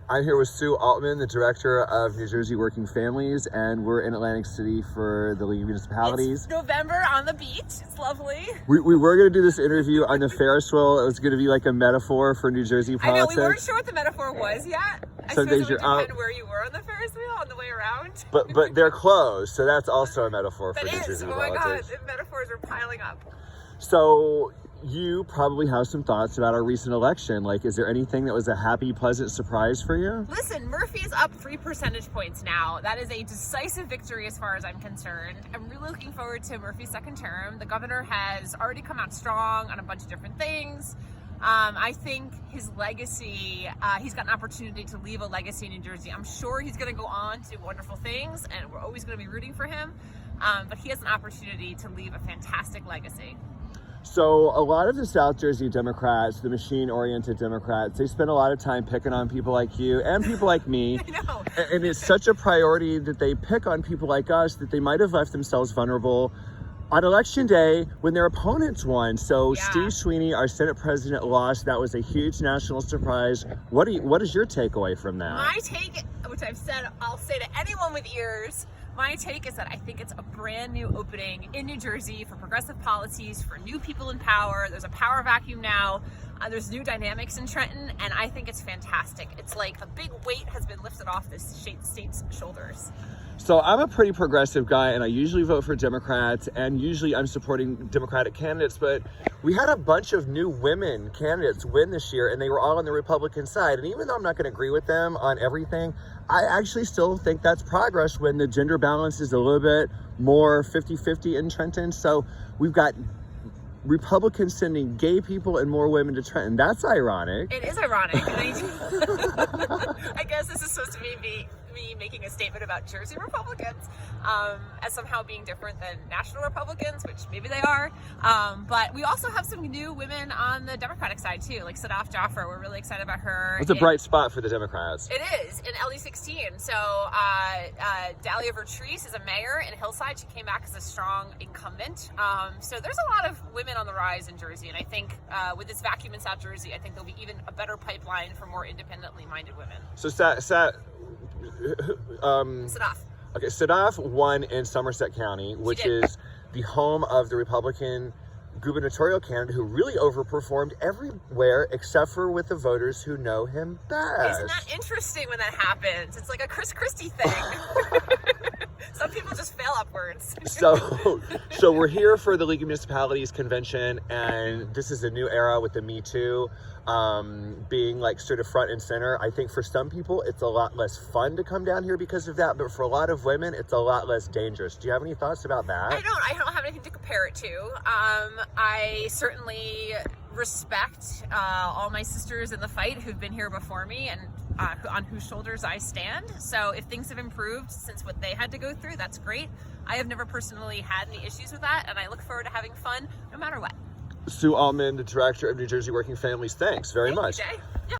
I'm here with Sue Altman, the director of New Jersey Working Families, and we're in Atlantic City for the League of Municipalities. It's November on the beach. It's lovely. We were going to do this interview on the Ferris wheel. It was going to be like a metaphor for New Jersey politics. I know, we weren't sure what the metaphor was yet. I suppose it would depend where you were on the Ferris wheel on the way around. But they're closed, so that's also a metaphor for That New is. Jersey Oh my politics. God, the metaphors are piling up. So you probably have some thoughts about our recent election. Like, is there anything that was a happy, pleasant surprise for you? Listen, Murphy's up 3 percentage points now. That is a decisive victory as far as I'm concerned. I'm really looking forward to Murphy's second term. The governor has already come out strong on a bunch of different things. I think his legacy, he's got an opportunity to leave a legacy in New Jersey. I'm sure he's going to go on to do wonderful things, and we're always going to be rooting for him. But he has an opportunity to leave a fantastic legacy. So a lot of the South Jersey Democrats, the machine-oriented Democrats, they spend a lot of time picking on people like you and people like me. I know. And it's such a priority that they pick on people like us that they might have left themselves vulnerable on election day when their opponents won. So Yeah. Steve Sweeney, our Senate president, lost. That was a huge national surprise. What is your takeaway from that? My take, which I'll say to anyone with ears, my take is that I think it's a brand new opening in New Jersey for progressive policies, for new people in power. There's a power vacuum now. There's new dynamics in Trenton, and I think it's fantastic. It's like a big weight has been lifted off this state's shoulders. So I'm a pretty progressive guy, and I usually vote for Democrats, and usually I'm supporting Democratic candidates, but we had a bunch of new women candidates win this year, and they were all on the Republican side. And even though I'm not going to agree with them on everything, I actually still think that's progress when the gender balance is a little bit more 50-50 in Trenton. So we've got Republicans sending gay people and more women to Trenton. That's ironic. It is ironic. I guess this is supposed to be me making a statement about Jersey Republicans as somehow being different than national Republicans, which maybe they are. But we also have some new women on the Democratic side too, like Sadaf Jaffer. We're really excited about her. It's a bright spot for the Democrats. It is in LE16. So Dahlia Vertrees is a mayor in Hillside. She came back as a strong incumbent. So there's a lot of women on the rise in Jersey, and I think with this vacuum in South Jersey, I think there'll be even a better pipeline for more independently minded women. So Sadaf. Okay, Sadaf won in Somerset County, which is the home of the Republican gubernatorial candidate who really overperformed everywhere except for with the voters who know him best. Isn't that interesting when that happens? It's like a Chris Christie thing. Some people just fail upwards. So we're here for the League of Municipalities convention, and this is a new era with the Me Too being like sort of front and center. I think for some people it's a lot less fun to come down here because of that, but for a lot of women it's a lot less dangerous. Do you have any thoughts about that? I don't have anything to compare it to. I certainly respect all my sisters in the fight who've been here before me and on whose shoulders I stand. So if things have improved since what they had to go through, that's great. I have never personally had any issues with that, and I look forward to having fun no matter what. Sue Altman, the director of New Jersey Working Families, thanks very much. Thank you, Jay.